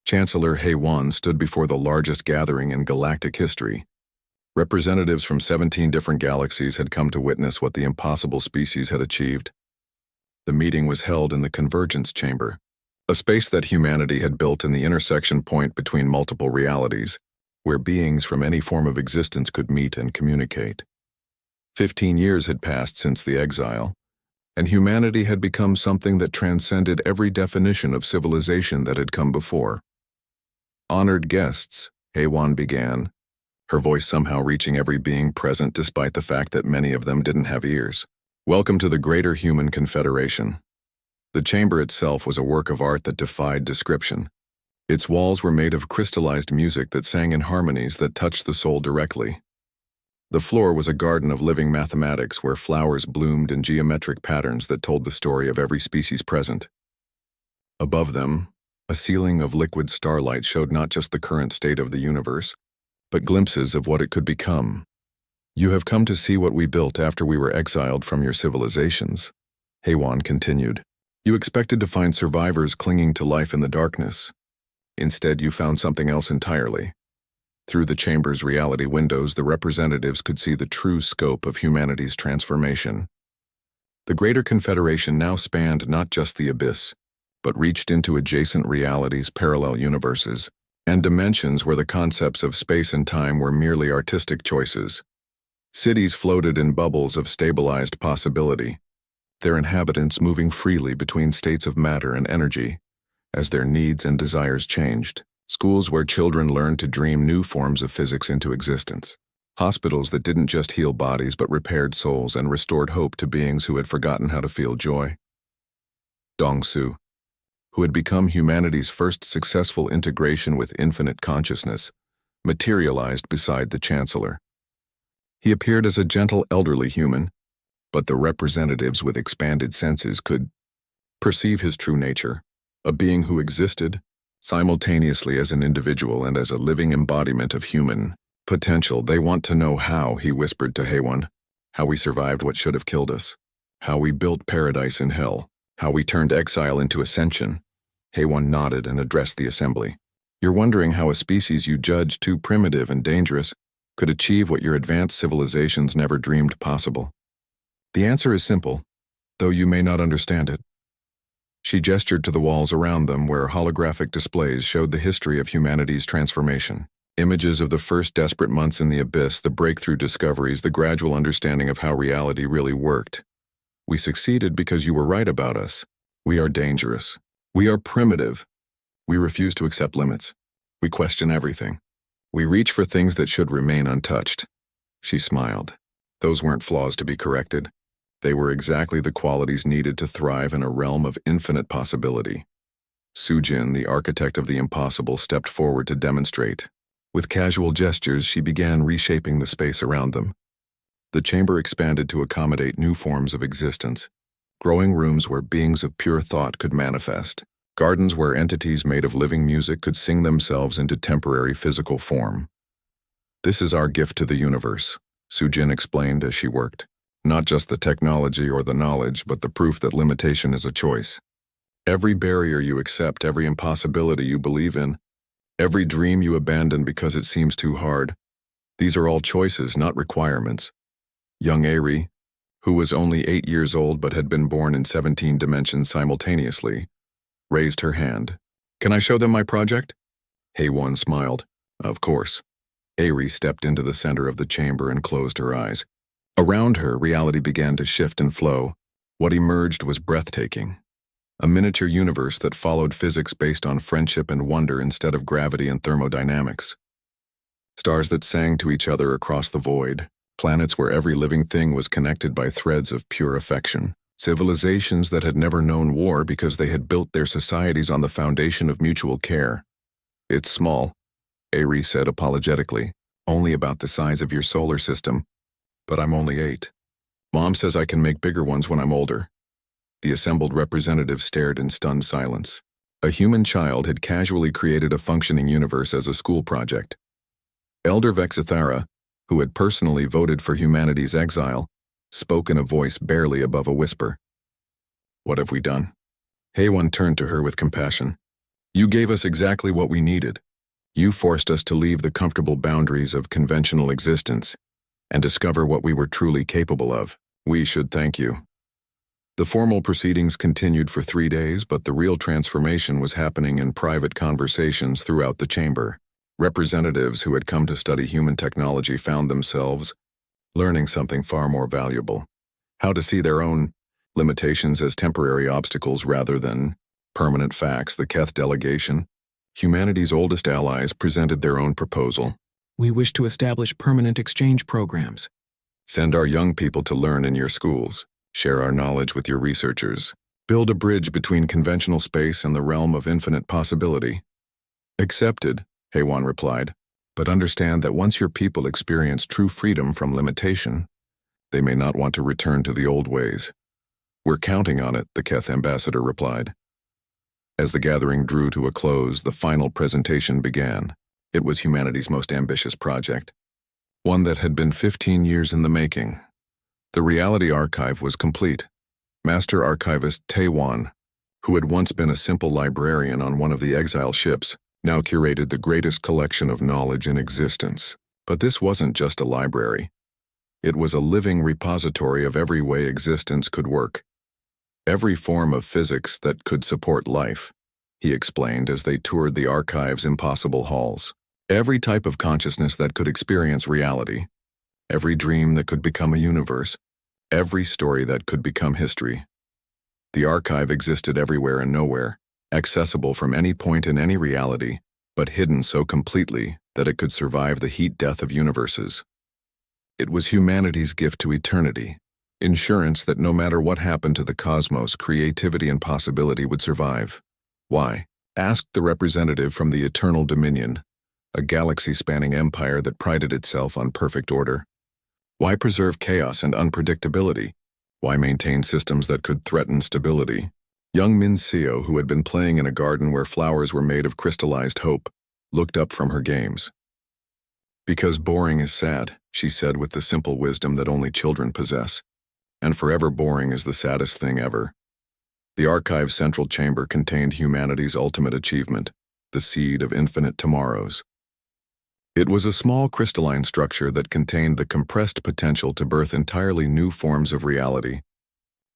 Chancellor HFY stood before the largest gathering in galactic history. Representatives from 17 different galaxies had come to witness what the impossible species had achieved. The meeting was held in the Convergence Chamber, a space that humanity had built in the intersection point between multiple realities, where beings from any form of existence could meet and communicate. 15 years had passed since the exile, and humanity had become something that transcended every definition of civilization that had come before. Honored guests, HFY began, her voice somehow reaching every being present despite the fact that many of them didn't have ears. Welcome to the Greater Human Confederation. The chamber itself was a work of art that defied description. Its walls were made of crystallized music that sang in harmonies that touched the soul directly. The floor was a garden of living mathematics where flowers bloomed in geometric patterns that told the story of every species present. Above them, a ceiling of liquid starlight showed not just the current state of the universe, but glimpses of what it could become. You have come to see what we built after we were exiled from your civilizations, HFY continued. You expected to find survivors clinging to life in the darkness. Instead, you found something else entirely. Through the chamber's reality windows, the representatives could see the true scope of humanity's transformation. The Greater Confederation now spanned not just the abyss, but reached into adjacent realities, parallel universes, and dimensions where the concepts of space and time were merely artistic choices. Cities floated in bubbles of stabilized possibility, their inhabitants moving freely between states of matter and energy, as their needs and desires changed. Schools where children learned to dream new forms of physics into existence. Hospitals that didn't just heal bodies but repaired souls and restored hope to beings who had forgotten how to feel joy. Dong-Su, who had become humanity's first successful integration with infinite consciousness, materialized beside the Chancellor. He appeared as a gentle elderly human, but the representatives with expanded senses could perceive his true nature, a being who existed simultaneously as an individual and as a living embodiment of human potential. They want to know how, he whispered to HFY, how we survived what should have killed us, how we built paradise in hell, how we turned exile into ascension. HFY nodded and addressed the assembly. You're wondering how a species you judged too primitive and dangerous could achieve what your advanced civilizations never dreamed possible. The answer is simple, though you may not understand it. She gestured to the walls around them where holographic displays showed the history of humanity's transformation. Images of the first desperate months in the abyss, the breakthrough discoveries, the gradual understanding of how reality really worked. We succeeded because you were right about us. We are dangerous. We are primitive. We refuse to accept limits. We question everything. We reach for things that should remain untouched. She smiled. Those weren't flaws to be corrected. They were exactly the qualities needed to thrive in a realm of infinite possibility. Sujin, the architect of the impossible, stepped forward to demonstrate. With casual gestures, she began reshaping the space around them. The chamber expanded to accommodate new forms of existence, growing rooms where beings of pure thought could manifest, gardens where entities made of living music could sing themselves into temporary physical form. This is our gift to the universe, Sujin explained as she worked. Not just the technology or the knowledge, but the proof that limitation is a choice. Every barrier you accept, every impossibility you believe in, every dream you abandon because it seems too hard, these are all choices, not requirements. Young Ari, who was only 8 years old but had been born in 17 dimensions simultaneously, raised her hand. Can I show them my project? HFY smiled. Of course. Ari stepped into the center of the chamber and closed her eyes. Around her, reality began to shift and flow. What emerged was breathtaking. A miniature universe that followed physics based on friendship and wonder instead of gravity and thermodynamics. Stars that sang to each other across the void. Planets where every living thing was connected by threads of pure affection. Civilizations that had never known war because they had built their societies on the foundation of mutual care. It's small, Ari said apologetically, only about the size of your solar system. But I'm only 8. Mom says I can make bigger ones when I'm older. The assembled representatives stared in stunned silence. A human child had casually created a functioning universe as a school project. Elder Vexithara, who had personally voted for humanity's exile, spoke in a voice barely above a whisper. What have we done? HFY turned to her with compassion. You gave us exactly what we needed. You forced us to leave the comfortable boundaries of conventional existence and discover what we were truly capable of. We should thank you. The formal proceedings continued for 3 days, but the real transformation was happening in private conversations throughout the chamber. Representatives who had come to study human technology found themselves learning something far more valuable: how to see their own limitations as temporary obstacles rather than permanent facts. The Keth delegation, humanity's oldest allies, presented their own proposal. We wish to establish permanent exchange programs. Send our young people to learn in your schools. Share our knowledge with your researchers. Build a bridge between conventional space and the realm of infinite possibility. Accepted, Haywan replied, but understand that once your people experience true freedom from limitation, they may not want to return to the old ways. We're counting on it, the Keth ambassador replied. As the gathering drew to a close, the final presentation began. It was humanity's most ambitious project, one that had been 15 years in the making. The reality archive was complete. Master Archivist Haywan, who had once been a simple librarian on one of the Exiled ships, now curated the greatest collection of knowledge in existence. But this wasn't just a library. It was a living repository of every way existence could work. Every form of physics that could support life, he explained as they toured the archive's impossible halls. Every type of consciousness that could experience reality. Every dream that could become a universe. Every story that could become history. The archive existed everywhere and nowhere, accessible from any point in any reality, but hidden so completely that it could survive the heat death of universes. It was humanity's gift to eternity, insurance that no matter what happened to the cosmos, creativity and possibility would survive. Why? Asked the representative from the Eternal Dominion, a galaxy-spanning empire that prided itself on perfect order. Why preserve chaos and unpredictability? Why maintain systems that could threaten stability? Young Min Seo, who had been playing in a garden where flowers were made of crystallized hope, looked up from her games. Because boring is sad, she said with the simple wisdom that only children possess. And forever boring is the saddest thing ever. The archive's central chamber contained humanity's ultimate achievement, the seed of infinite tomorrows. It was a small crystalline structure that contained the compressed potential to birth entirely new forms of reality,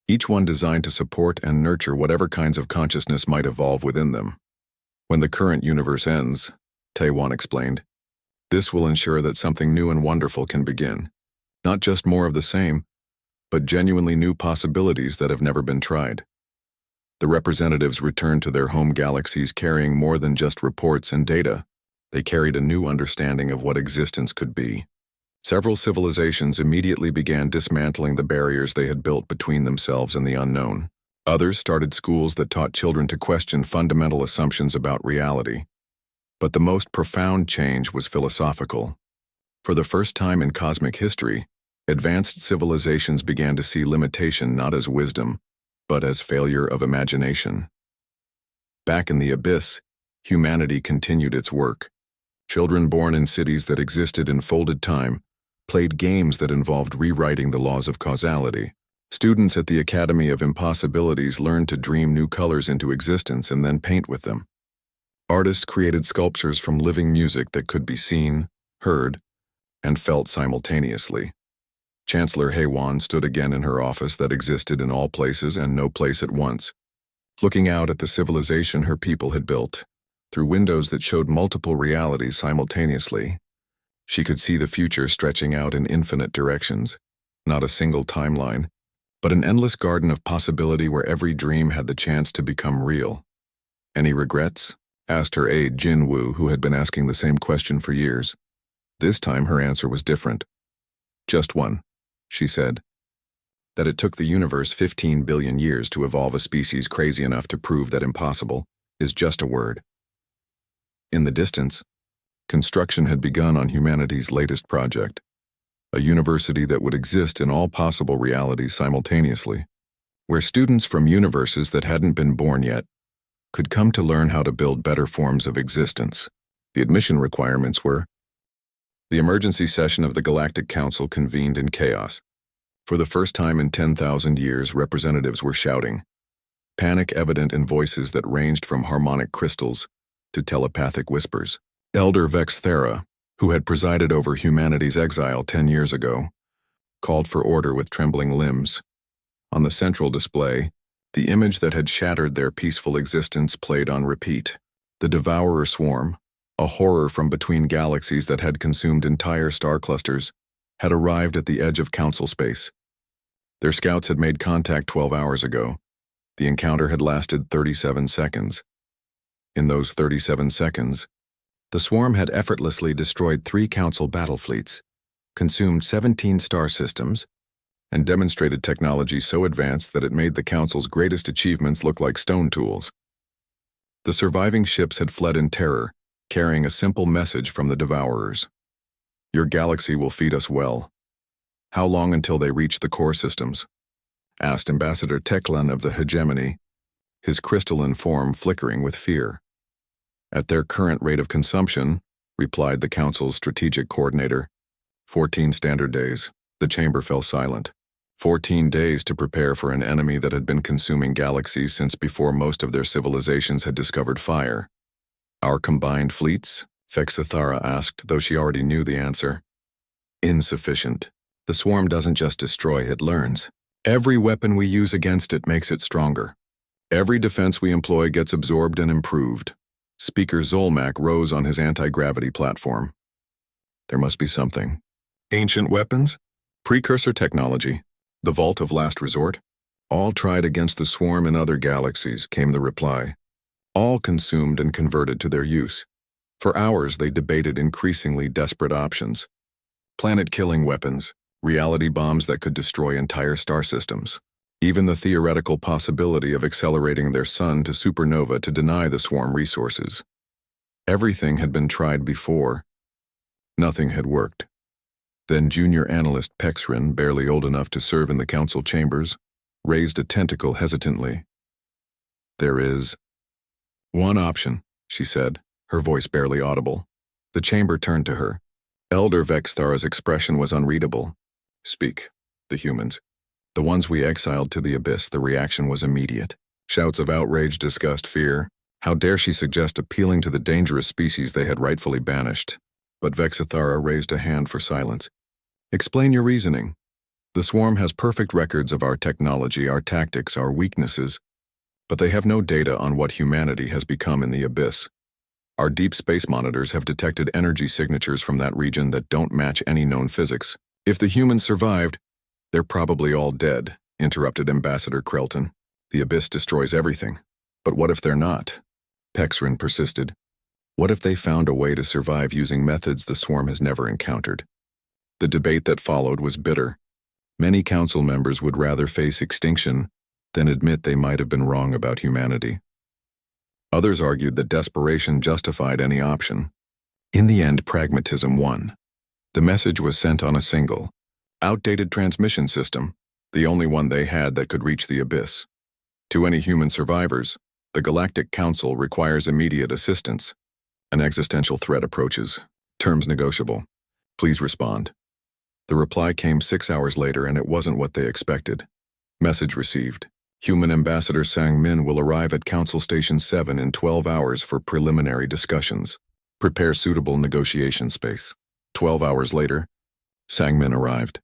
each one designed to support and nurture whatever kinds of consciousness might evolve within them. When the current universe ends, Haywan explained, this will ensure that something new and wonderful can begin. Not just more of the same, but genuinely new possibilities that have never been tried. The representatives returned to their home galaxies carrying more than just reports and data. They carried a new understanding of what existence could be. Several civilizations immediately began dismantling the barriers they had built between themselves and the unknown. Others started schools that taught children to question fundamental assumptions about reality. But the most profound change was philosophical. For the first time in cosmic history, advanced civilizations began to see limitation not as wisdom, but as failure of imagination. Back in the abyss, humanity continued its work. Children born in cities that existed in folded time played games that involved rewriting the laws of causality. Students at the Academy of Impossibilities learned to dream new colors into existence and then paint with them. Artists created sculptures from living music that could be seen, heard, and felt simultaneously. Chancellor Haywan stood again in her office that existed in all places and no place at once, looking out at the civilization her people had built. Through windows that showed multiple realities simultaneously, she could see the future stretching out in infinite directions, not a single timeline, but an endless garden of possibility where every dream had the chance to become real. Any regrets? Asked her aide Jin Woo, who had been asking the same question for years. This time her answer was different. Just one, she said. That it took the universe 15 billion years to evolve a species crazy enough to prove that impossible is just a word. In the distance, construction had begun on humanity's latest project, a university that would exist in all possible realities simultaneously, where students from universes that hadn't been born yet could come to learn how to build better forms of existence. The admission requirements were: the emergency session of the Galactic Council convened in chaos. For the first time in 10,000 years, representatives were shouting, panic evident in voices that ranged from harmonic crystals to telepathic whispers. Elder Vexthera, who had presided over humanity's exile 10 years ago, called for order with trembling limbs. On the central display, the image that had shattered their peaceful existence played on repeat. The Devourer swarm, a horror from between galaxies that had consumed entire star clusters, had arrived at the edge of council space. Their scouts had made contact 12 hours ago. The encounter had lasted 37 seconds. In those 37 seconds, the swarm had effortlessly destroyed 3 council battle fleets, consumed 17 star systems, and demonstrated technology so advanced that it made the Council's greatest achievements look like stone tools. The surviving ships had fled in terror, carrying a simple message from the Devourers. Your galaxy will feed us well. How long until they reach the core systems? Asked Ambassador Teklan of the hegemony, his crystalline form flickering with fear. At their current rate of consumption, replied the Council's strategic coordinator, 14 standard days. The chamber fell silent. 14 days to prepare for an enemy that had been consuming galaxies since before most of their civilizations had discovered fire. Our combined fleets? Vexthera asked, though she already knew the answer. Insufficient. The swarm doesn't just destroy, it learns. Every weapon we use against it makes it stronger. Every defense we employ gets absorbed and improved. Speaker Zolmak rose on his anti-gravity platform. There must be something. Ancient weapons? Precursor technology? The vault of last resort? All tried against the swarm in other galaxies, came the reply. All consumed and converted to their use. For hours they debated increasingly desperate options. Planet-killing weapons, reality bombs that could destroy entire star systems. Even the theoretical possibility of accelerating their sun to supernova to deny the swarm resources. Everything had been tried before. Nothing had worked. Then junior analyst Pexrin, barely old enough to serve in the council chambers, raised a tentacle hesitantly. There is one option, she said, her voice barely audible. The chamber turned to her. Elder Vexthara's expression was unreadable. Speak, the humans. The ones we exiled to the abyss, the reaction was immediate. Shouts of outrage, disgust, fear. How dare she suggest appealing to the dangerous species they had rightfully banished? But Vexthara raised a hand for silence. Explain your reasoning. The swarm has perfect records of our technology, our tactics, our weaknesses, but they have no data on what humanity has become in the abyss. Our deep space monitors have detected energy signatures from that region that don't match any known physics. If the humans survived, they're probably all dead, interrupted Ambassador Krelton. The abyss destroys everything. But what if they're not? Pexrin persisted. What if they found a way to survive using methods the swarm has never encountered? The debate that followed was bitter. Many council members would rather face extinction than admit they might have been wrong about humanity. Others argued that desperation justified any option. In the end, pragmatism won. The message was sent on a single, outdated transmission system, the only one they had that could reach the abyss. To any human survivors, the Galactic Council requires immediate assistance. An existential threat approaches. Terms negotiable. Please respond. The reply came 6 hours later, and it wasn't what they expected. Message received. Human Ambassador Sang Min will arrive at Council Station 7 in 12 hours for preliminary discussions. Prepare suitable negotiation space. 12 hours later, Sang Min arrived.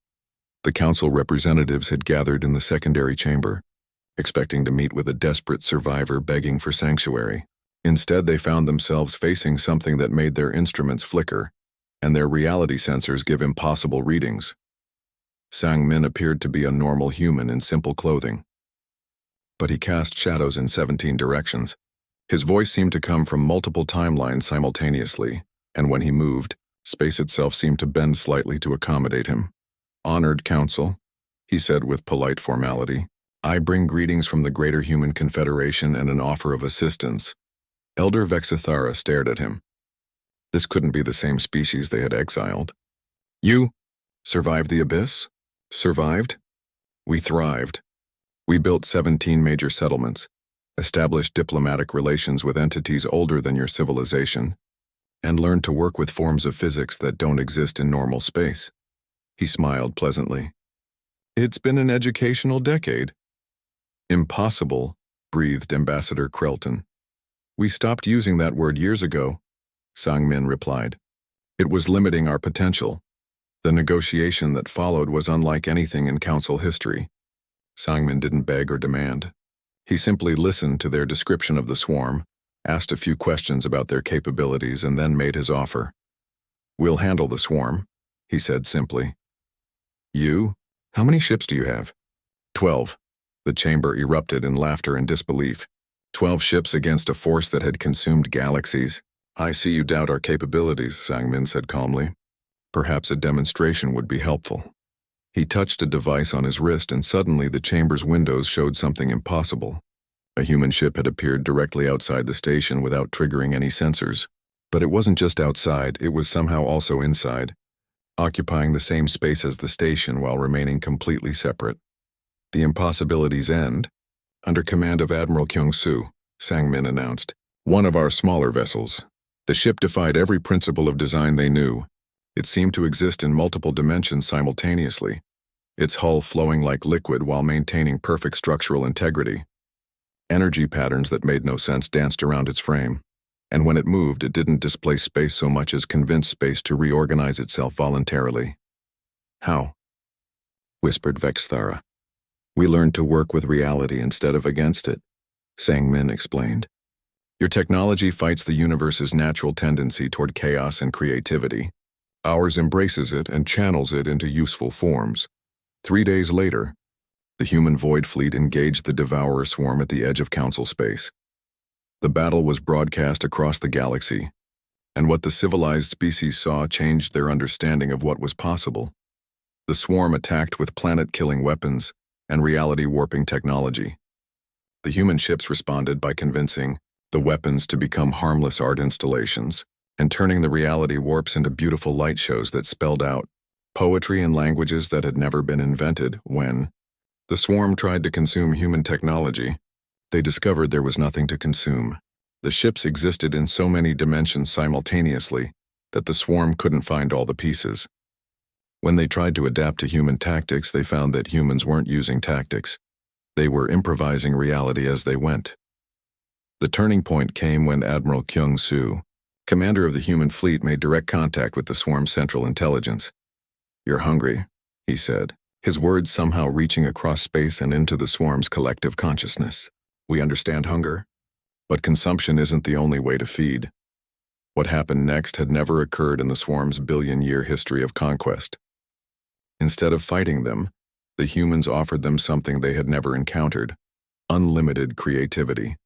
The council representatives had gathered in the secondary chamber, expecting to meet with a desperate survivor begging for sanctuary. Instead, they found themselves facing something that made their instruments flicker, and their reality sensors give impossible readings. Sang Min appeared to be a normal human in simple clothing. But he cast shadows in 17 directions. His voice seemed to come from multiple timelines simultaneously, and when he moved, space itself seemed to bend slightly to accommodate him. Honored Council, he said with polite formality, I bring greetings from the Greater Human Confederation and an offer of assistance. Elder Vexthara stared at him. This couldn't be the same species they had exiled. You survived the abyss? Survived? We thrived. We built 17 major settlements, established diplomatic relations with entities older than your civilization, and learned to work with forms of physics that don't exist in normal space. He smiled pleasantly. It's been an educational decade. Impossible, breathed Ambassador Krelton. We stopped using that word years ago, Sang-min replied. It was limiting our potential. The negotiation that followed was unlike anything in Council history. Sang-min didn't beg or demand. He simply listened to their description of the swarm, asked a few questions about their capabilities, and then made his offer. We'll handle the swarm, he said simply. You? How many ships do you have? 12. The chamber erupted in laughter and disbelief. 12 ships against a force that had consumed galaxies. I see you doubt our capabilities, Sang-min said calmly. Perhaps a demonstration would be helpful. He touched a device on his wrist, and suddenly the chamber's windows showed something impossible. A human ship had appeared directly outside the station without triggering any sensors. But it wasn't just outside, it was somehow also inside, occupying the same space as the station while remaining completely separate. The impossibilities end. Under command of Admiral Kyung-soo, Sang-min announced, one of our smaller vessels. The ship defied every principle of design they knew. It seemed to exist in multiple dimensions simultaneously, its hull flowing like liquid while maintaining perfect structural integrity. Energy patterns that made no sense danced around its frame, and when it moved, it didn't displace space so much as convince space to reorganize itself voluntarily. How? Whispered Vexthara. We learned to work with reality instead of against it, Sang-min explained. Your technology fights the universe's natural tendency toward chaos and creativity. Ours embraces it and channels it into useful forms. 3 days later, the human Void Fleet engaged the Devourer swarm at the edge of Council space. The battle was broadcast across the galaxy, and what the civilized species saw changed their understanding of what was possible. The swarm attacked with planet-killing weapons and reality-warping technology. The human ships responded by convincing the weapons to become harmless art installations and turning the reality warps into beautiful light shows that spelled out poetry in languages that had never been invented. When the swarm tried to consume human technology, they discovered there was nothing to consume. The ships existed in so many dimensions simultaneously that the swarm couldn't find all the pieces. When they tried to adapt to human tactics, they found that humans weren't using tactics. They were improvising reality as they went. The turning point came when Admiral Kyung-soo, commander of the human fleet, made direct contact with the swarm's central intelligence. You're hungry, he said, his words somehow reaching across space and into the swarm's collective consciousness. We understand hunger, but consumption isn't the only way to feed. What happened next had never occurred in the swarm's billion-year history of conquest. Instead of fighting them, the humans offered them something they had never encountered: unlimited creativity.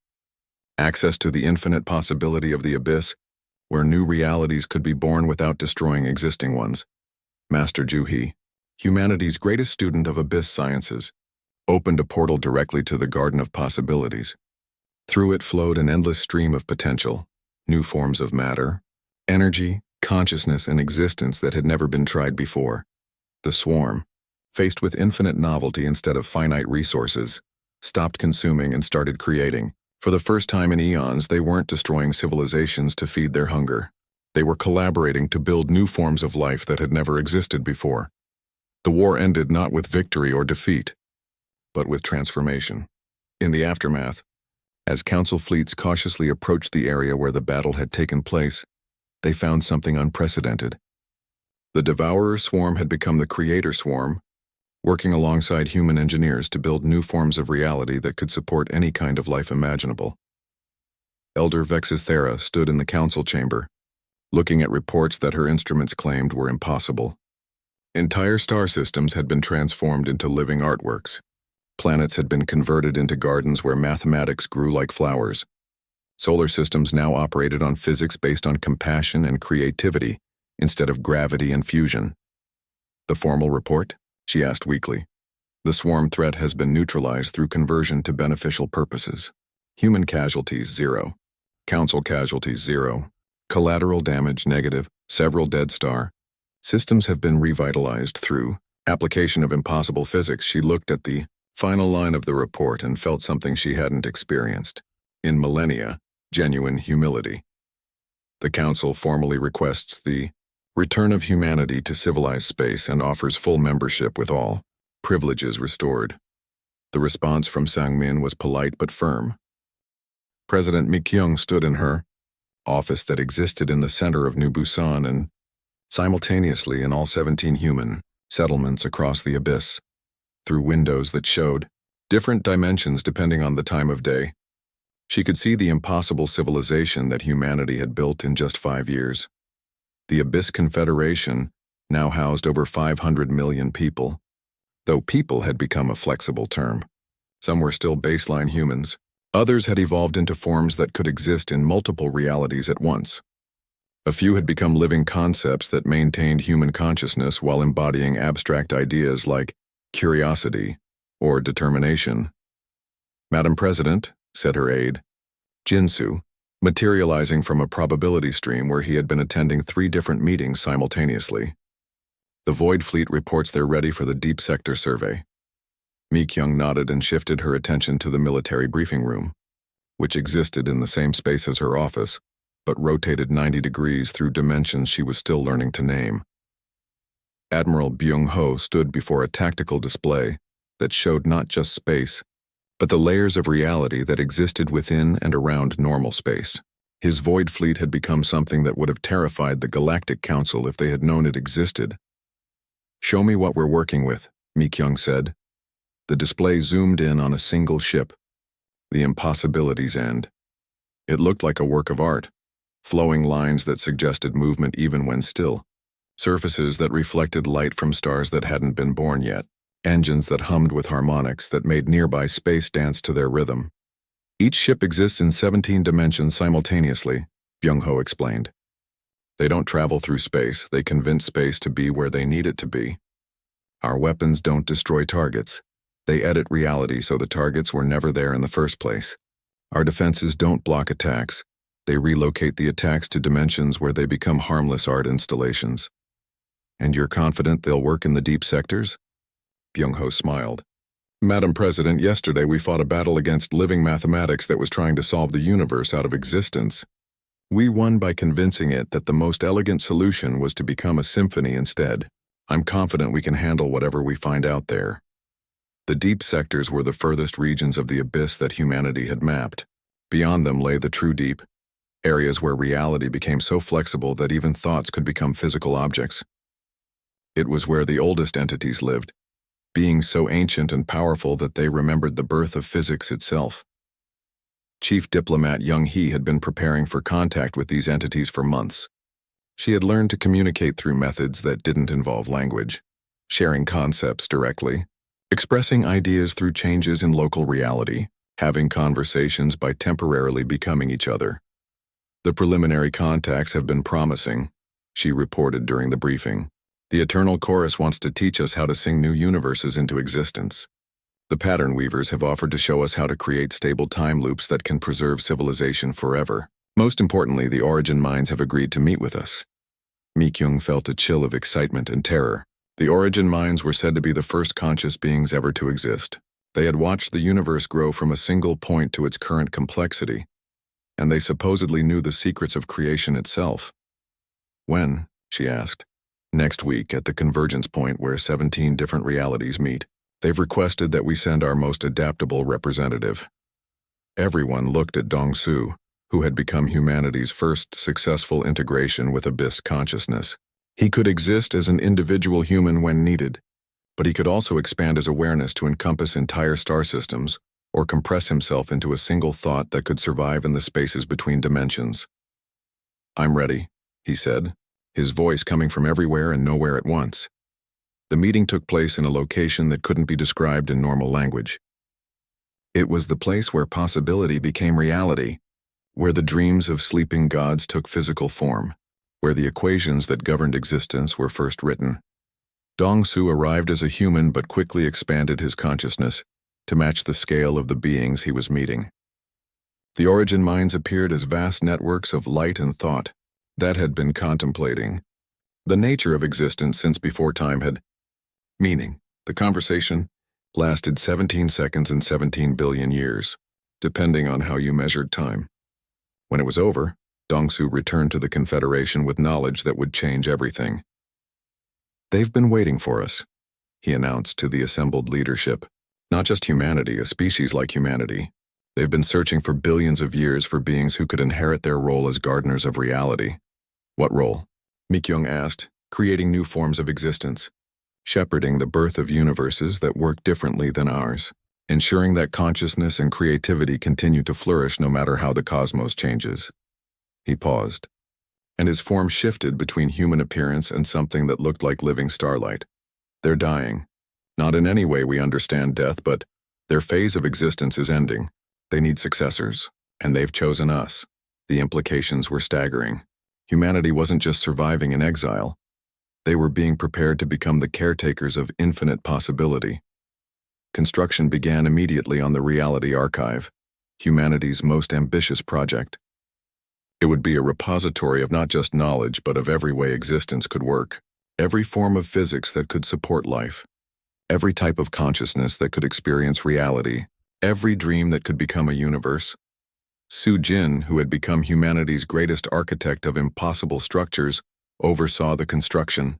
Access to the infinite possibility of the abyss, where new realities could be born without destroying existing ones. Master Juhi, humanity's greatest student of abyss sciences, opened a portal directly to the Garden of Possibilities. Through it flowed an endless stream of potential, new forms of matter, energy, consciousness, and existence that had never been tried before. The swarm, faced with infinite novelty instead of finite resources, stopped consuming and started creating. For the first time in eons, they weren't destroying civilizations to feed their hunger. They were collaborating to build new forms of life that had never existed before. The war ended not with victory or defeat, but with transformation. In the aftermath, as Council fleets cautiously approached the area where the battle had taken place, they found something unprecedented. The Devourer swarm had become the Creator swarm, working alongside human engineers to build new forms of reality that could support any kind of life imaginable. Elder Vexithera stood in the council chamber, looking at reports that her instruments claimed were impossible. Entire star systems had been transformed into living artworks. Planets had been converted into gardens where mathematics grew like flowers. Solar systems now operated on physics based on compassion and creativity instead of gravity and fusion. The formal report? She asked weakly. The swarm threat has been neutralized through conversion to beneficial purposes. Human casualties, 0. Council casualties, 0. Collateral damage, negative. Several dead star. Systems have been revitalized through application of impossible physics. She looked at the final line of the report and felt something she hadn't experienced in millennia: genuine humility. The Council formally requests the return of humanity to civilized space and offers full membership with all privileges restored. The response from Sang-min was polite but firm. President Mi-kyung stood in her office that existed in the center of New Busan and simultaneously in all 17 human settlements across the abyss, through windows that showed different dimensions depending on the time of day. She could see the impossible civilization that humanity had built in just 5 years. The Abyss Confederation now housed over 500 million people, though people had become a flexible term. Some were still baseline humans. Others had evolved into forms that could exist in multiple realities at once. A few had become living concepts that maintained human consciousness while embodying abstract ideas like curiosity or determination. "Madam President," said her aide, Jinsu, materializing from a probability stream where he had been attending 3 different meetings simultaneously. "The Void Fleet reports they're ready for the Deep Sector survey." Mi-kyung nodded and shifted her attention to the military briefing room, which existed in the same space as her office, but rotated 90 degrees through dimensions she was still learning to name. Admiral Byung-ho stood before a tactical display that showed not just space, but the layers of reality that existed within and around normal space. His Void Fleet had become something that would have terrified the Galactic Council if they had known it existed. "Show me what we're working with," Mi-kyung said. The display zoomed in on a single ship, the Impossibilities End. It looked like a work of art, flowing lines that suggested movement even when still, surfaces that reflected light from stars that hadn't been born yet, engines that hummed with harmonics that made nearby space dance to their rhythm. "Each ship exists in 17 dimensions simultaneously," Byung-ho explained. "They don't travel through space, they convince space to be where they need it to be. Our weapons don't destroy targets. They edit reality so the targets were never there in the first place. Our defenses don't block attacks. They relocate the attacks to dimensions where they become harmless art installations." "And you're confident they'll work in the deep sectors?" Byung-ho smiled. "Madam President, yesterday we fought a battle against living mathematics that was trying to solve the universe out of existence. We won by convincing it that the most elegant solution was to become a symphony instead. I'm confident we can handle whatever we find out there." The deep sectors were the furthest regions of the abyss that humanity had mapped. Beyond them lay the true deep, areas where reality became so flexible that even thoughts could become physical objects. It was where the oldest entities lived, beings so ancient and powerful that they remembered the birth of physics itself. Chief Diplomat Young Hee had been preparing for contact with these entities for months. She had learned to communicate through methods that didn't involve language, sharing concepts directly, expressing ideas through changes in local reality, having conversations by temporarily becoming each other. "The preliminary contacts have been promising," she reported during the briefing. "The Eternal Chorus wants to teach us how to sing new universes into existence. The Pattern Weavers have offered to show us how to create stable time loops that can preserve civilization forever. Most importantly, the Origin Minds have agreed to meet with us." Mi-kyung felt a chill of excitement and terror. The Origin Minds were said to be the first conscious beings ever to exist. They had watched the universe grow from a single point to its current complexity, and they supposedly knew the secrets of creation itself. "When?" she asked. "Next week, at the convergence point where 17 different realities meet. They've requested that we send our most adaptable representative." Everyone looked at Dong-su, who had become humanity's first successful integration with Abyss consciousness. He could exist as an individual human when needed, but he could also expand his awareness to encompass entire star systems or compress himself into a single thought that could survive in the spaces between dimensions. "I'm ready," he said, his voice coming from everywhere and nowhere at once. The meeting took place in a location that couldn't be described in normal language. It was the place where possibility became reality, where the dreams of sleeping gods took physical form, where the equations that governed existence were first written. Dong-su arrived as a human but quickly expanded his consciousness to match the scale of the beings he was meeting. The Origin Minds appeared as vast networks of light and thought that had been contemplating the nature of existence since before time had meaning. The conversation lasted 17 seconds and 17 billion years, depending on how you measured time. When it was over, Dong-su returned to the Confederation with knowledge that would change everything. "They've been waiting for us," he announced to the assembled leadership. Not just humanity, a species like humanity. They've been searching for billions of years for beings who could inherit their role as gardeners of reality. What role? Mikyung asked, creating new forms of existence, shepherding the birth of universes that work differently than ours, ensuring that consciousness and creativity continue to flourish no matter how the cosmos changes. He paused, and his form shifted between human appearance and something that looked like living starlight. They're dying. Not in any way we understand death, but their phase of existence is ending. They need successors, and they've chosen us. The implications were staggering. Humanity wasn't just surviving in exile. They were being prepared to become the caretakers of infinite possibility. Construction began immediately on the Reality Archive, humanity's most ambitious project. It would be a repository of not just knowledge, but of every way existence could work, every form of physics that could support life, every type of consciousness that could experience reality, every dream that could become a universe. Su Jin, who had become humanity's greatest architect of impossible structures, oversaw the construction.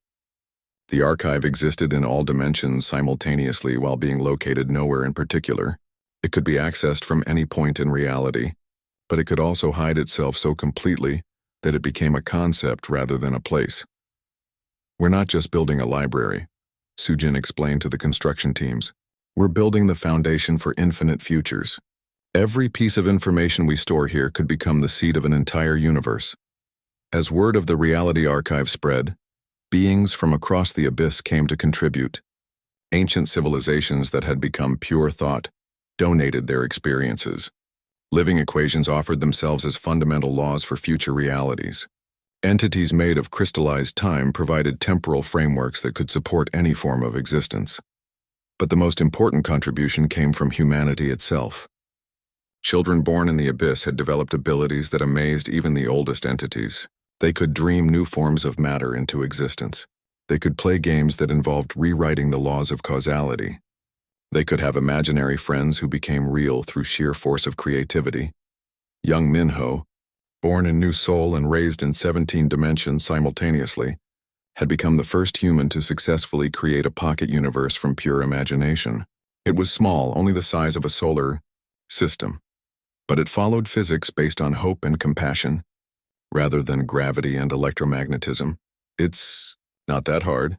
The archive existed in all dimensions simultaneously while being located nowhere in particular. It could be accessed from any point in reality, but it could also hide itself so completely that it became a concept rather than a place. We're not just building a library, Sujin explained to the construction teams. We're building the foundation for infinite futures. Every piece of information we store here could become the seed of an entire universe. As word of the Reality Archive spread, beings from across the abyss came to contribute. Ancient civilizations that had become pure thought donated their experiences. Living equations offered themselves as fundamental laws for future realities. Entities made of crystallized time provided temporal frameworks that could support any form of existence. But the most important contribution came from humanity itself. Children born in the abyss had developed abilities that amazed even the oldest entities. They could dream new forms of matter into existence. They could play games that involved rewriting the laws of causality. They could have imaginary friends who became real through sheer force of creativity. Young Minho, born in New Seoul and raised in 17 dimensions simultaneously, had become the first human to successfully create a pocket universe from pure imagination. It was small, only the size of a solar system, but it followed physics based on hope and compassion, rather than gravity and electromagnetism. It's not that hard,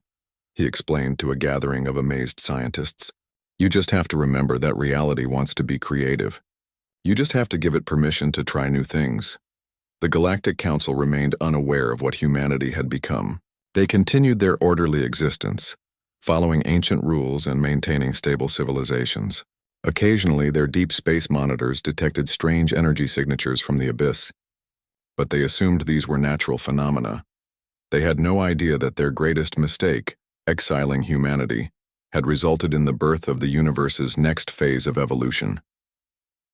he explained to a gathering of amazed scientists. You just have to remember that reality wants to be creative. You just have to give it permission to try new things. The Galactic Council remained unaware of what humanity had become. They continued their orderly existence, following ancient rules and maintaining stable civilizations. Occasionally, their deep space monitors detected strange energy signatures from the abyss, but they assumed these were natural phenomena. They had no idea that their greatest mistake, exiling humanity, had resulted in the birth of the universe's next phase of evolution.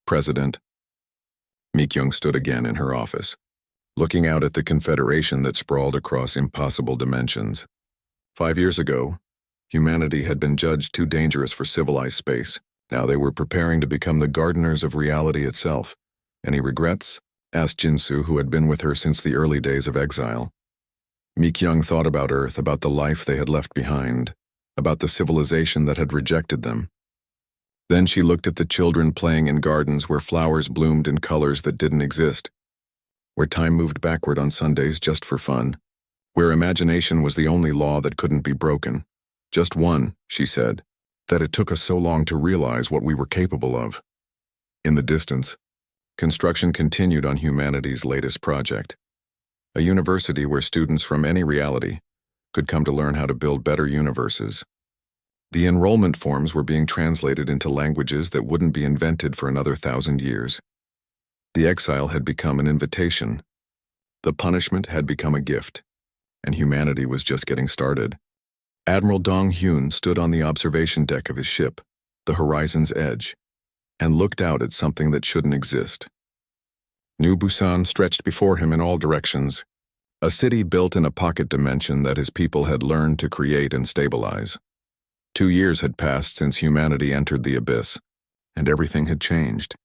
President Mikyung stood again in her office, looking out at the confederation that sprawled across impossible dimensions. 5 years ago, humanity had been judged too dangerous for civilized space. Now they were preparing to become the gardeners of reality itself. Any regrets? Asked Jinsu, who had been with her since the early days of exile. Mikyung thought about Earth, about the life they had left behind, about the civilization that had rejected them. Then she looked at the children playing in gardens where flowers bloomed in colors that didn't exist, where time moved backward on Sundays just for fun, where imagination was the only law that couldn't be broken. Just one, she said, that it took us so long to realize what we were capable of. In the distance, construction continued on humanity's latest project, a university where students from any reality could come to learn how to build better universes. The enrollment forms were being translated into languages that wouldn't be invented for another 1,000 years. The exile had become an invitation. The punishment had become a gift, and humanity was just getting started. Admiral Dong Hyun stood on the observation deck of his ship, the horizon's edge, and looked out at something that shouldn't exist. New Busan stretched before him in all directions, a city built in a pocket dimension that his people had learned to create and stabilize. 2 years had passed since humanity entered the abyss, and everything had changed.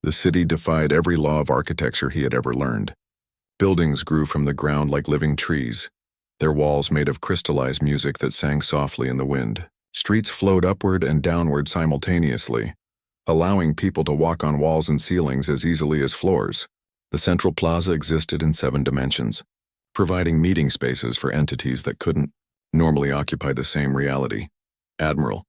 The city defied every law of architecture he had ever learned. Buildings grew from the ground like living trees, their walls made of crystallized music that sang softly in the wind. Streets flowed upward and downward simultaneously, allowing people to walk on walls and ceilings as easily as floors. The central plaza existed in 7 dimensions, providing meeting spaces for entities that couldn't normally occupy the same reality. Admiral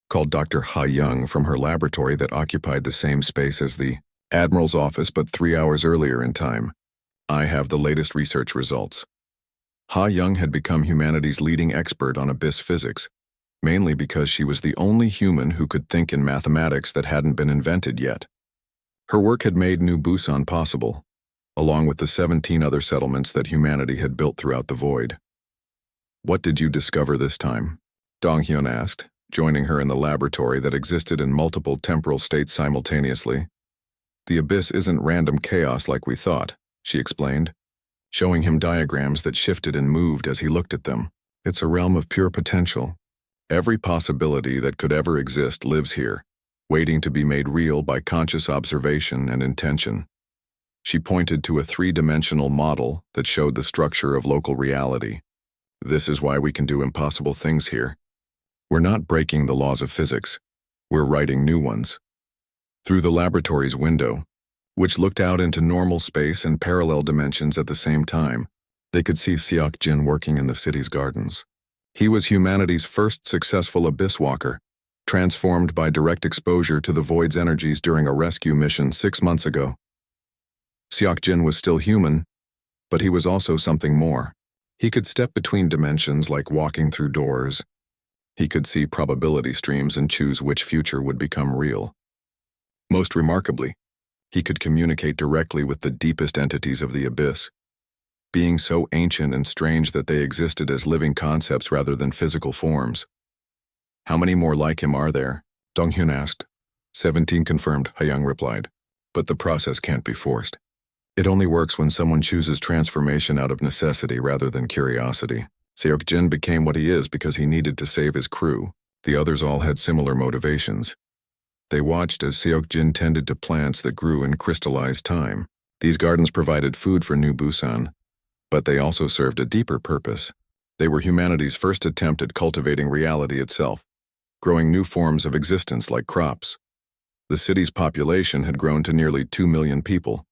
called Dr. Ha Young from her laboratory that occupied the same space as the Admiral's office but 3 hours earlier in time. I have the latest research results. Ha Young had become humanity's leading expert on abyss physics, mainly because she was the only human who could think in mathematics that hadn't been invented yet. Her work had made New Busan possible, along with the 17 other settlements that humanity had built throughout the void. What did you discover this time? Donghyun asked, joining her in the laboratory that existed in multiple temporal states simultaneously. The abyss isn't random chaos like we thought, she explained, showing him diagrams that shifted and moved as he looked at them. It's a realm of pure potential. Every possibility that could ever exist lives here, waiting to be made real by conscious observation and intention. She pointed to a 3-dimensional model that showed the structure of local reality. This is why we can do impossible things here. We're not breaking the laws of physics. We're writing new ones. Through the laboratory's window, which looked out into normal space and parallel dimensions at the same time, they could see Seok Jin working in the city's gardens. He was humanity's first successful abyss walker, transformed by direct exposure to the void's energies during a rescue mission 6 months ago. Seok Jin was still human, but he was also something more. He could step between dimensions like walking through doors. He could see probability streams and choose which future would become real. Most remarkably, he could communicate directly with the deepest entities of the abyss, being so ancient and strange that they existed as living concepts rather than physical forms. How many more like him are there? Donghyun asked. 17 confirmed, Hyung replied. But the process can't be forced. It only works when someone chooses transformation out of necessity rather than curiosity. Seok Jin became what he is because he needed to save his crew. The others all had similar motivations. They watched as Seok Jin tended to plants that grew in crystallized time. These gardens provided food for New Busan, but they also served a deeper purpose. They were humanity's first attempt at cultivating reality itself, growing new forms of existence like crops. The city's population had grown to nearly 2 million people,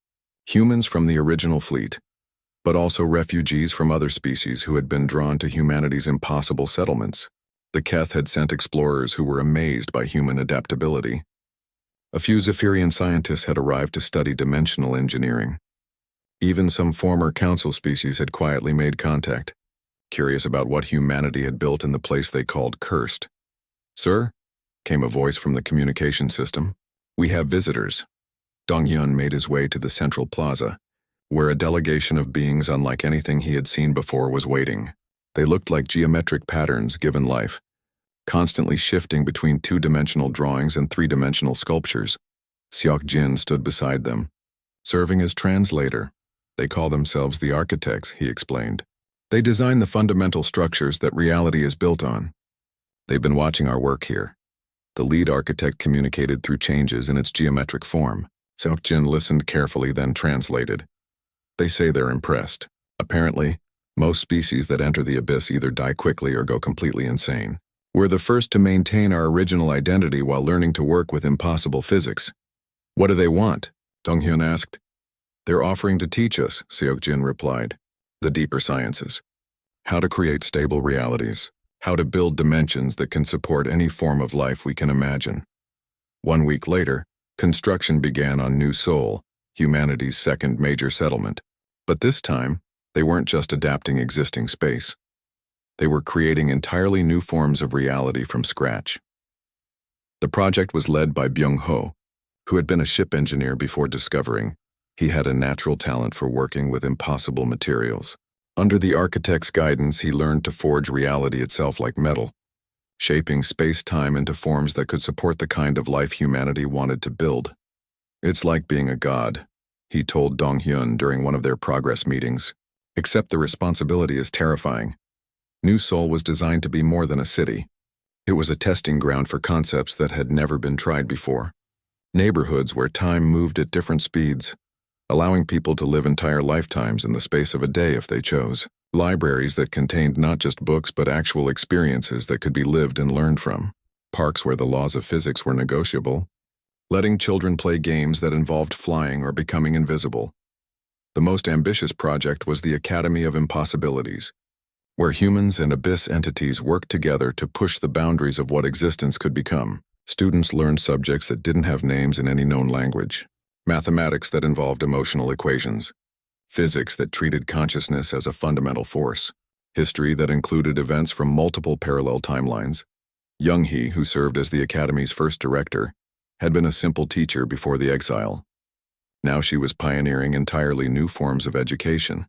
humans from the original fleet, but also refugees from other species who had been drawn to humanity's impossible settlements. The Keth had sent explorers who were amazed by human adaptability. A few Zephyrian scientists had arrived to study dimensional engineering. Even some former council species had quietly made contact, curious about what humanity had built in the place they called cursed. "Sir?" came a voice from the communication system. "We have visitors." Donghyun made his way to the central plaza, where a delegation of beings unlike anything he had seen before was waiting. They looked like geometric patterns given life, constantly shifting between 2-dimensional drawings and 3-dimensional sculptures. Seok Jin stood beside them, serving as translator. "They call themselves the architects," he explained. "They design the fundamental structures that reality is built on. They've been watching our work here." The lead architect communicated through changes in its geometric form. Seok Jin listened carefully, then translated. "They say they're impressed. Apparently, most species that enter the abyss either die quickly or go completely insane. We're the first to maintain our original identity while learning to work with impossible physics." "What do they want?" Donghyun asked. "They're offering to teach us," Seok Jin replied. "The deeper sciences. How to create stable realities. How to build dimensions that can support any form of life we can imagine." 1 week later, construction began on New Seoul, humanity's second major settlement. But this time, they weren't just adapting existing space. They were creating entirely new forms of reality from scratch. The project was led by Byung-ho, who had been a ship engineer before discovering he had a natural talent for working with impossible materials. Under the architect's guidance, he learned to forge reality itself like metal, shaping space-time into forms that could support the kind of life humanity wanted to build. "It's like being a god," he told Donghyun during one of their progress meetings. "Except the responsibility is terrifying." New Seoul was designed to be more than a city. It was a testing ground for concepts that had never been tried before. Neighborhoods where time moved at different speeds, allowing people to live entire lifetimes in the space of a day if they chose. Libraries that contained not just books but actual experiences that could be lived and learned from. Parks where the laws of physics were negotiable. Letting children play games that involved flying or becoming invisible. The most ambitious project was the Academy of Impossibilities, where humans and abyss entities worked together to push the boundaries of what existence could become. Students learned subjects that didn't have names in any known language, mathematics that involved emotional equations, physics that treated consciousness as a fundamental force, history that included events from multiple parallel timelines. Young Hee, who served as the Academy's first director, had been a simple teacher before the exile. Now she was pioneering entirely new forms of education.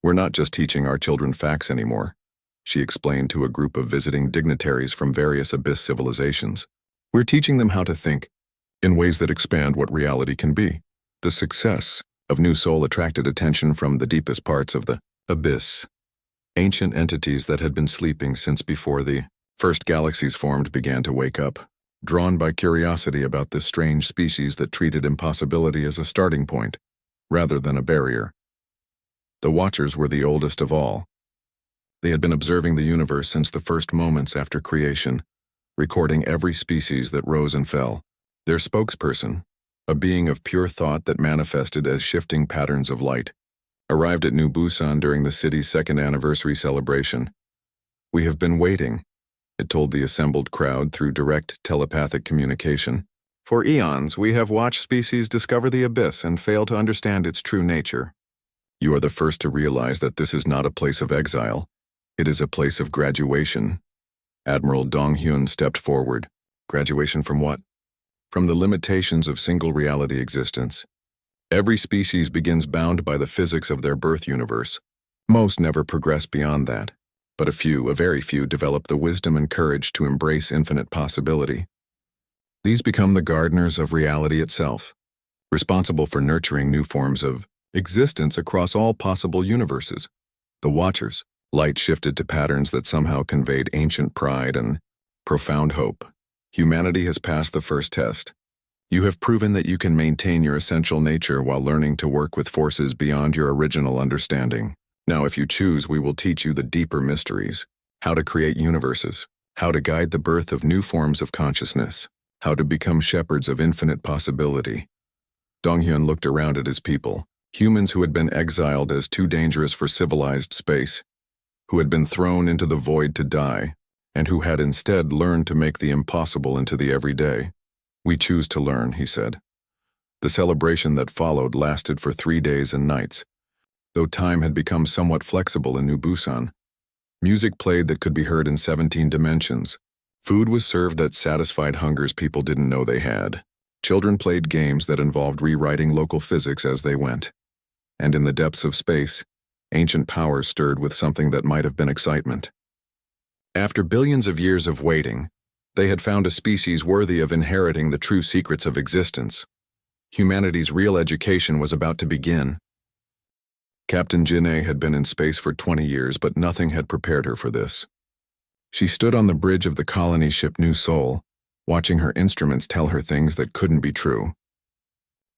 "We're not just teaching our children facts anymore," she explained to a group of visiting dignitaries from various abyss civilizations. "We're teaching them how to think in ways that expand what reality can be." The success of New Soul attracted attention from the deepest parts of the abyss. Ancient entities that had been sleeping since before the first galaxies formed began to wake up, drawn by curiosity about this strange species that treated impossibility as a starting point, rather than a barrier. The Watchers were the oldest of all. They had been observing the universe since the first moments after creation, recording every species that rose and fell. Their spokesperson, a being of pure thought that manifested as shifting patterns of light, arrived at New Busan during the city's second anniversary celebration. "We have been waiting," it told the assembled crowd through direct telepathic communication. "For eons, we have watched species discover the abyss and fail to understand its true nature. You are the first to realize that this is not a place of exile. It is a place of graduation." Admiral Dong-hyun stepped forward. Graduation from what? From the limitations of single reality existence. Every species begins bound by the physics of their birth universe. Most never progress beyond that, but a very few, develop the wisdom and courage to embrace infinite possibility. These become the gardeners of reality itself, responsible for nurturing new forms of existence across all possible universes. The Watchers. Light shifted to patterns that somehow conveyed ancient pride and profound hope. Humanity has passed the first test. You have proven that you can maintain your essential nature while learning to work with forces beyond your original understanding. Now, if you choose, we will teach you the deeper mysteries: how to create universes, how to guide the birth of new forms of consciousness, how to become shepherds of infinite possibility. Dong-hyun looked around at his people, humans who had been exiled as too dangerous for civilized space, who had been thrown into the void to die, and who had instead learned to make the impossible into the everyday. "We choose to learn," he said. The celebration that followed lasted for 3 days and nights. Though time had become somewhat flexible in New Busan, music played that could be heard in 17 dimensions. Food was served that satisfied hungers people didn't know they had. Children played games that involved rewriting local physics as they went. And in the depths of space, ancient powers stirred with something that might have been excitement. After billions of years of waiting, they had found a species worthy of inheriting the true secrets of existence. Humanity's real education was about to begin. Captain Jin'e had been in space for 20 years, but nothing had prepared her for this. She stood on the bridge of the colony ship New Soul, watching her instruments tell her things that couldn't be true.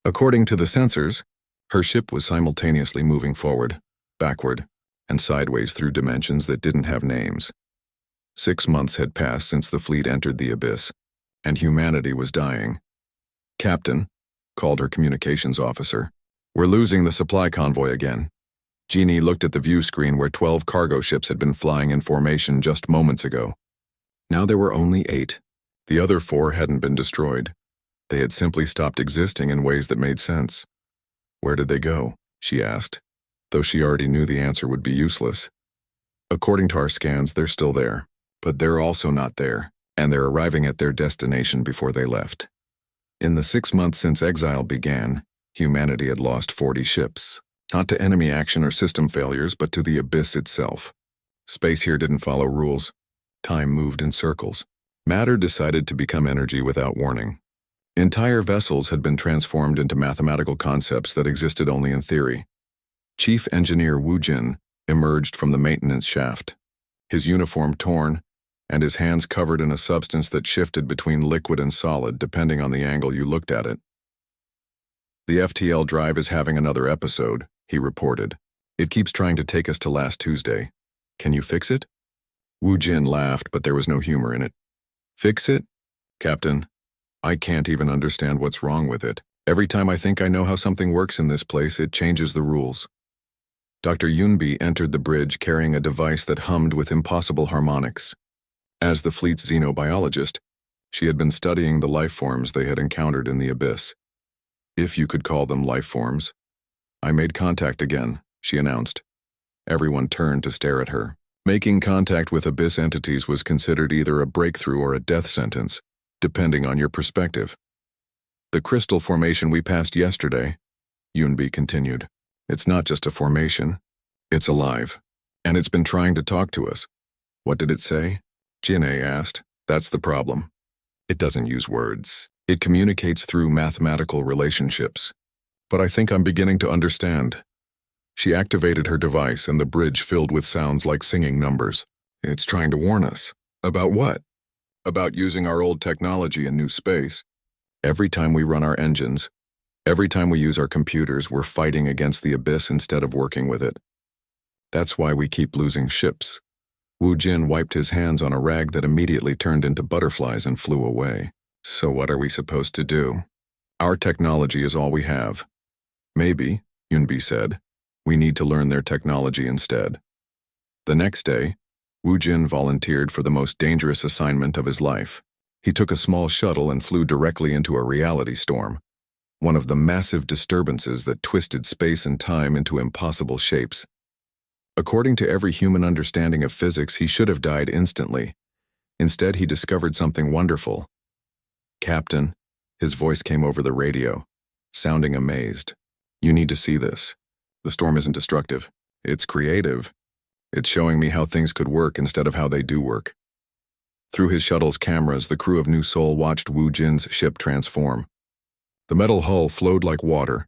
According to the sensors, her ship was simultaneously moving forward, backward, and sideways through dimensions that didn't have names. 6 months had passed since the fleet entered the abyss, and humanity was dying. "Captain," called her communications officer, "we're losing the supply convoy again." Jeannie looked at the view screen where 12 cargo ships had been flying in formation just moments ago. Now there were only 8. The other 4 hadn't been destroyed. They had simply stopped existing in ways that made sense. "Where did they go?" she asked, though she already knew the answer would be useless. "According to our scans, they're still there. But they're also not there, and they're arriving at their destination before they left." In the 6 months since exile began, humanity had lost 40 ships, not to enemy action or system failures, but to the abyss itself. Space here didn't follow rules. Time moved in circles. Matter decided to become energy without warning. Entire vessels had been transformed into mathematical concepts that existed only in theory. Chief Engineer Woo Jin emerged from the maintenance shaft, his uniform torn, and his hands covered in a substance that shifted between liquid and solid depending on the angle you looked at it. "The FTL drive is having another episode," he reported. It keeps trying to take us to last Tuesday. Can you fix it? Wu Jin laughed, but there was no humor in it. Fix it? Captain, I can't even understand what's wrong with it. Every time I think I know how something works in this place, it changes the rules. Dr. Yunbi entered the bridge carrying a device that hummed with impossible harmonics. As the fleet's xenobiologist, she had been studying the life forms they had encountered in the abyss. If you could call them life forms. I made contact again, she announced. Everyone turned to stare at her. Making contact with abyss entities was considered either a breakthrough or a death sentence, depending on your perspective. The crystal formation we passed yesterday, Yunbi continued. It's not just a formation. It's alive. And it's been trying to talk to us. What did it say? Jin'ei asked. That's the problem. It doesn't use words. It communicates through mathematical relationships. But I think I'm beginning to understand. She activated her device and the bridge filled with sounds like singing numbers. It's trying to warn us. About what? About using our old technology in new space. Every time we run our engines, every time we use our computers, we're fighting against the abyss instead of working with it. That's why we keep losing ships. Wu Jin wiped his hands on a rag that immediately turned into butterflies and flew away. So what are we supposed to do? Our technology is all we have. Maybe, Yunbi said, we need to learn their technology instead. The next day, Wu Jin volunteered for the most dangerous assignment of his life. He took a small shuttle and flew directly into a reality storm, one of the massive disturbances that twisted space and time into impossible shapes. According to every human understanding of physics, he should have died instantly. Instead, he discovered something wonderful. Captain, his voice came over the radio, sounding amazed. You need to see this. The storm isn't destructive. It's creative. It's showing me how things could work instead of how they do work. Through his shuttle's cameras, the crew of New Seoul watched Wu Jin's ship transform. The metal hull flowed like water,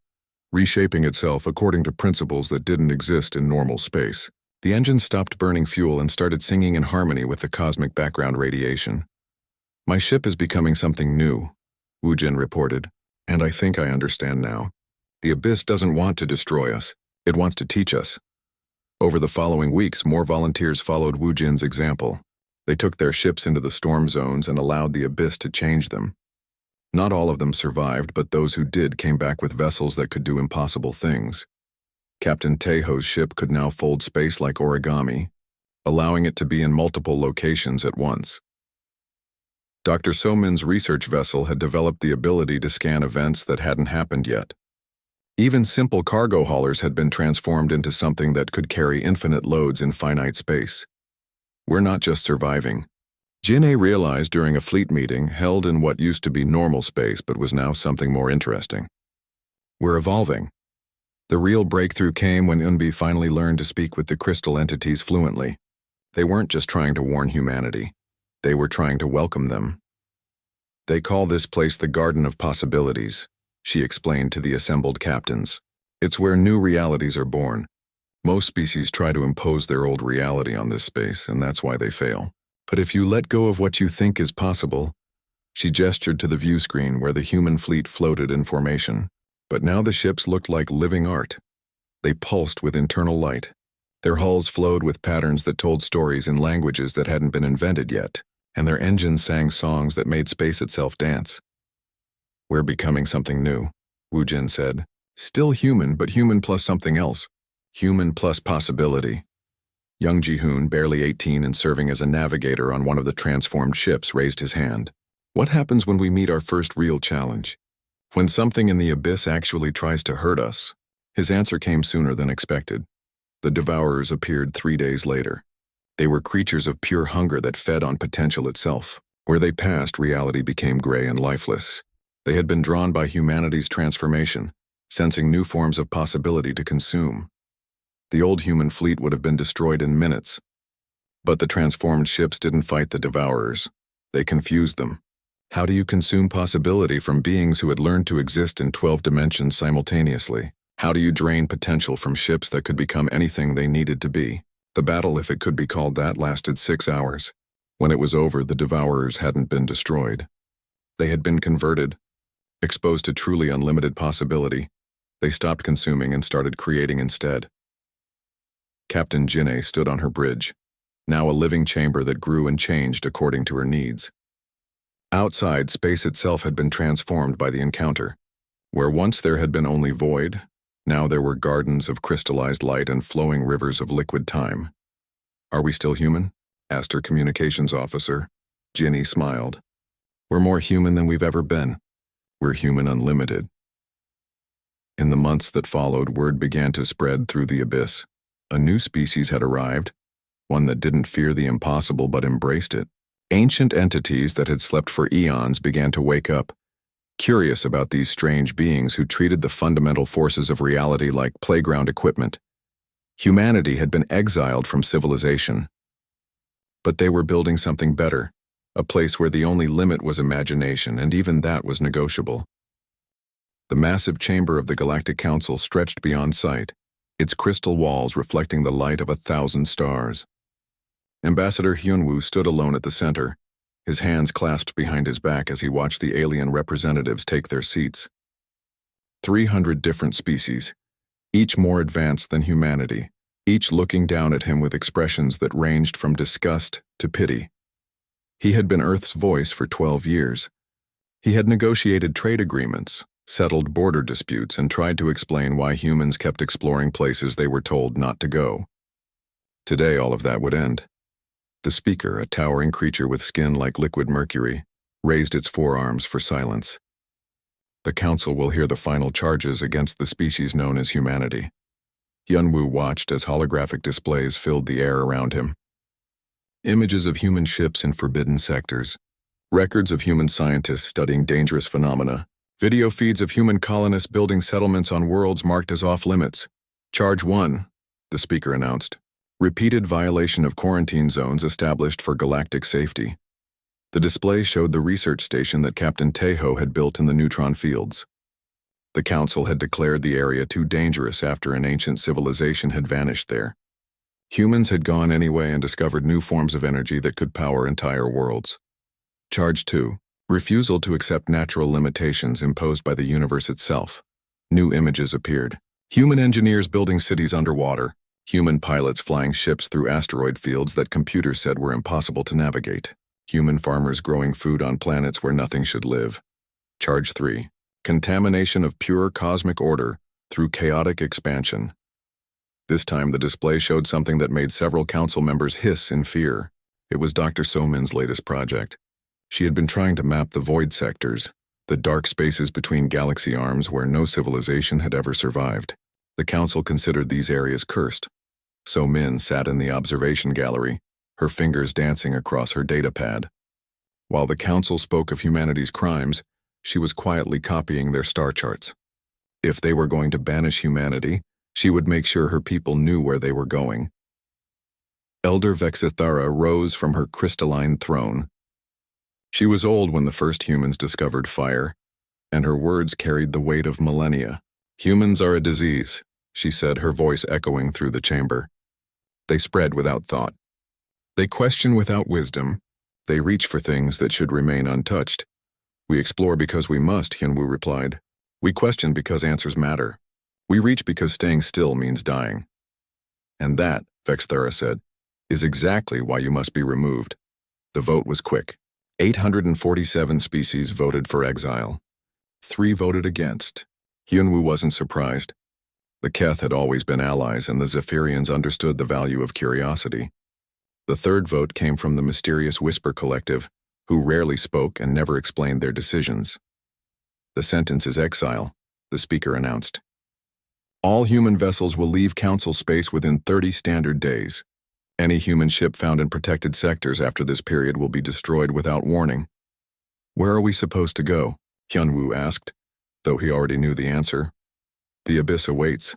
reshaping itself according to principles that didn't exist in normal space. The engine stopped burning fuel and started singing in harmony with the cosmic background radiation. My ship is becoming something new, Wu Jin reported, and I think I understand now. The abyss doesn't want to destroy us. It wants to teach us. Over the following weeks, more volunteers followed Wu Jin's example. They took their ships into the storm zones and allowed the abyss to change them. Not all of them survived, but those who did came back with vessels that could do impossible things. Captain Taeho's ship could now fold space like origami, allowing it to be in multiple locations at once. Dr. Somin's research vessel had developed the ability to scan events that hadn't happened yet. Even simple cargo haulers had been transformed into something that could carry infinite loads in finite space. We're not just surviving. Jin'ei realized during a fleet meeting held in what used to be normal space but was now something more interesting. We're evolving. The real breakthrough came when Yunbi finally learned to speak with the crystal entities fluently. They weren't just trying to warn humanity. They were trying to welcome them. They call this place the Garden of Possibilities, she explained to the assembled captains. It's where new realities are born. Most species try to impose their old reality on this space, and that's why they fail. But if you let go of what you think is possible, she gestured to the view screen where the human fleet floated in formation. But now the ships looked like living art. They pulsed with internal light. Their hulls flowed with patterns that told stories in languages that hadn't been invented yet, and their engines sang songs that made space itself dance. We're becoming something new, Wu Jin said. Still human, but human plus something else. Human plus possibility. Young Ji-hoon, barely 18 and serving as a navigator on one of the transformed ships, raised his hand. What happens when we meet our first real challenge? When something in the abyss actually tries to hurt us? His answer came sooner than expected. The Devourers appeared 3 days later. They were creatures of pure hunger that fed on potential itself. Where they passed, reality became gray and lifeless. They had been drawn by humanity's transformation, sensing new forms of possibility to consume. The old human fleet would have been destroyed in minutes. But the transformed ships didn't fight the Devourers. They confused them. How do you consume possibility from beings who had learned to exist in 12 dimensions simultaneously? How do you drain potential from ships that could become anything they needed to be? The battle, if it could be called that, lasted 6 hours. When it was over, the Devourers hadn't been destroyed. They had been converted. Exposed to truly unlimited possibility, they stopped consuming and started creating instead. Captain Jinne stood on her bridge, now a living chamber that grew and changed according to her needs. Outside, space itself had been transformed by the encounter. Where once there had been only void, now there were gardens of crystallized light and flowing rivers of liquid time. "Are we still human?" asked her communications officer. Jinne smiled. "We're more human than we've ever been. We're human unlimited." In the months that followed, word began to spread through the abyss. A new species had arrived, one that didn't fear the impossible but embraced it. Ancient entities that had slept for eons began to wake up, curious about these strange beings who treated the fundamental forces of reality like playground equipment. Humanity had been exiled from civilization. But they were building something better, a place where the only limit was imagination, and even that was negotiable. The massive chamber of the Galactic Council stretched beyond sight, its crystal walls reflecting the light of 1,000 stars. Ambassador Hyunwoo stood alone at the center, his hands clasped behind his back as he watched the alien representatives take their seats. 300 different species, each more advanced than humanity, each looking down at him with expressions that ranged from disgust to pity. He had been Earth's voice for 12 years. He had negotiated trade agreements, settled border disputes, and tried to explain why humans kept exploring places they were told not to go. Today, all of that would end. The speaker, a towering creature with skin like liquid mercury, raised its forearms for silence. "The Council will hear the final charges against the species known as humanity." Hyunwoo watched as holographic displays filled the air around him. Images of human ships in forbidden sectors, records of human scientists studying dangerous phenomena, video feeds of human colonists building settlements on worlds marked as off-limits. "Charge 1, the speaker announced. "Repeated violation of quarantine zones established for galactic safety." The display showed the research station that Captain Taeho had built in the neutron fields. The Council had declared the area too dangerous after an ancient civilization had vanished there. Humans had gone anyway and discovered new forms of energy that could power entire worlds. Charge 2. Refusal to accept natural limitations imposed by the universe itself. New images appeared. Human engineers building cities underwater, human pilots flying ships through asteroid fields that computers said were impossible to navigate, human farmers growing food on planets where nothing should live. Charge 3. Contamination of pure cosmic order through chaotic expansion. This time the display showed something that made several council members hiss in fear. It was Dr. Somin's latest project. She had been trying to map the void sectors, the dark spaces between galaxy arms where no civilization had ever survived. The Council considered these areas cursed. So-min sat in the observation gallery, her fingers dancing across her datapad. While the Council spoke of humanity's crimes, she was quietly copying their star charts. If they were going to banish humanity, she would make sure her people knew where they were going. Elder Vexithara rose from her crystalline throne. She was old when the first humans discovered fire, and her words carried the weight of millennia. "Humans are a disease," she said, her voice echoing through the chamber. "They spread without thought. They question without wisdom. They reach for things that should remain untouched. We explore because we must," Hyunwoo replied. "We question because answers matter. We reach because staying still means dying." "And that," Vexthara said, "is exactly why you must be removed." The vote was quick. 847 species voted for exile. 3 voted against. Hyunwoo wasn't surprised. The Keth had always been allies, and the Zephyrians understood the value of curiosity. The third vote came from the mysterious Whisper Collective, who rarely spoke and never explained their decisions. "The sentence is exile," the speaker announced. "All human vessels will leave Council space within 30 standard days. Any human ship found in protected sectors after this period will be destroyed without warning." "Where are we supposed to go?" Hyunwoo asked, though he already knew the answer. "The abyss awaits,"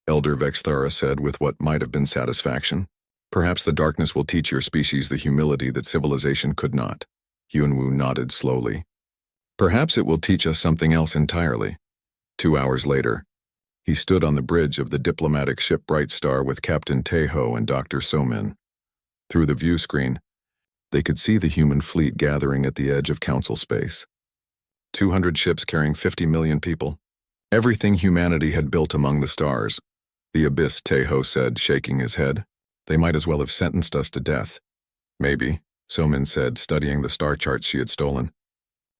Elder Vexthara said with what might have been satisfaction. "Perhaps the darkness will teach your species the humility that civilization could not." Hyunwoo nodded slowly. "Perhaps it will teach us something else entirely." 2 hours later, he stood on the bridge of the diplomatic ship Bright Star with Captain Taeho and Dr. Somin. Through the view screen, they could see the human fleet gathering at the edge of Council space. 200 ships carrying 50 million people. Everything humanity had built among the stars. The abyss, Tejo said, shaking his head. They might as well have sentenced us to death. Maybe, Somin said, studying the star charts she had stolen.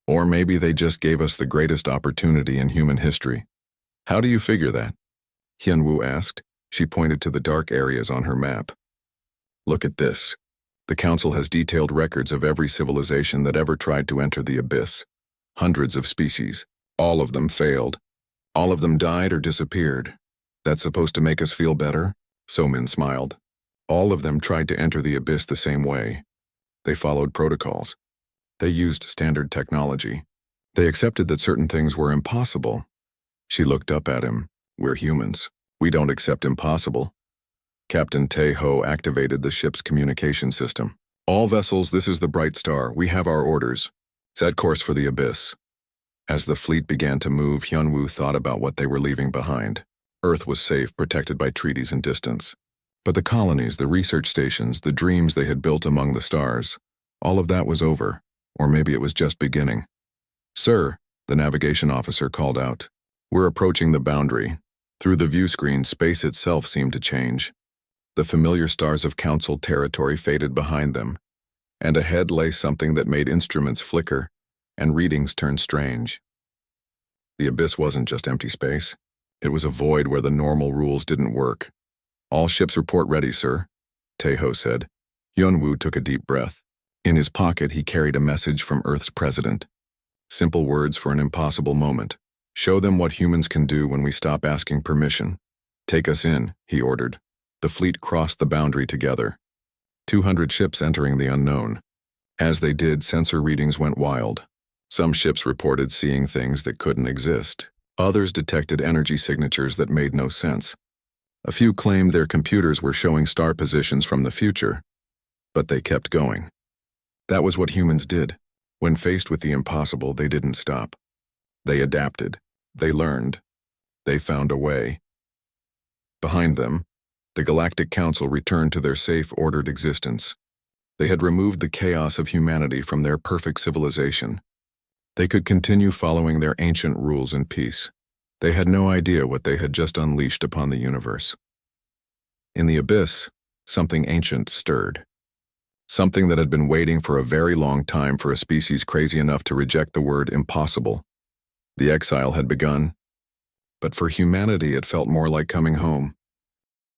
Or maybe they just gave us the greatest opportunity in human history. How do you figure that? Hyunwoo asked. She pointed to the dark areas on her map. Look at this. The Council has detailed records of every civilization that ever tried to enter the abyss. Hundreds of species. All of them failed. All of them died or disappeared. That's supposed to make us feel better? Somin smiled. All of them tried to enter the abyss the same way. They followed protocols. They used standard technology. They accepted that certain things were impossible. She looked up at him. We're humans. We don't accept impossible. Captain Tejo activated the ship's communication system. All vessels, this is the Bright Star. We have our orders. Set course for the abyss. As the fleet began to move, Hyunwoo thought about what they were leaving behind. Earth was safe, protected by treaties and distance. But the colonies, the research stations, the dreams they had built among the stars, all of that was over. Or maybe it was just beginning. Sir, the navigation officer called out. We're approaching the boundary. Through the view screen, space itself seemed to change. The familiar stars of Council territory faded behind them, and ahead lay something that made instruments flicker and readings turn strange. The abyss wasn't just empty space. It was a void where the normal rules didn't work. All ships report ready, sir, Tejo said. Hyunwoo took a deep breath. In his pocket, he carried a message from Earth's president. Simple words for an impossible moment. Show them what humans can do when we stop asking permission. Take us in, he ordered. The fleet crossed the boundary together. 200 ships entering the unknown. As they did, sensor readings went wild. Some ships reported seeing things that couldn't exist. Others detected energy signatures that made no sense. A few claimed their computers were showing star positions from the future, but they kept going. That was what humans did. When faced with the impossible, they didn't stop. They adapted. They learned. They found a way. Behind them, the Galactic Council returned to their safe, ordered existence. They had removed the chaos of humanity from their perfect civilization. They could continue following their ancient rules in peace. They had no idea what they had just unleashed upon the universe. In the abyss, something ancient stirred. Something that had been waiting for a very long time for a species crazy enough to reject the word impossible. The exile had begun, but for humanity it felt more like coming home.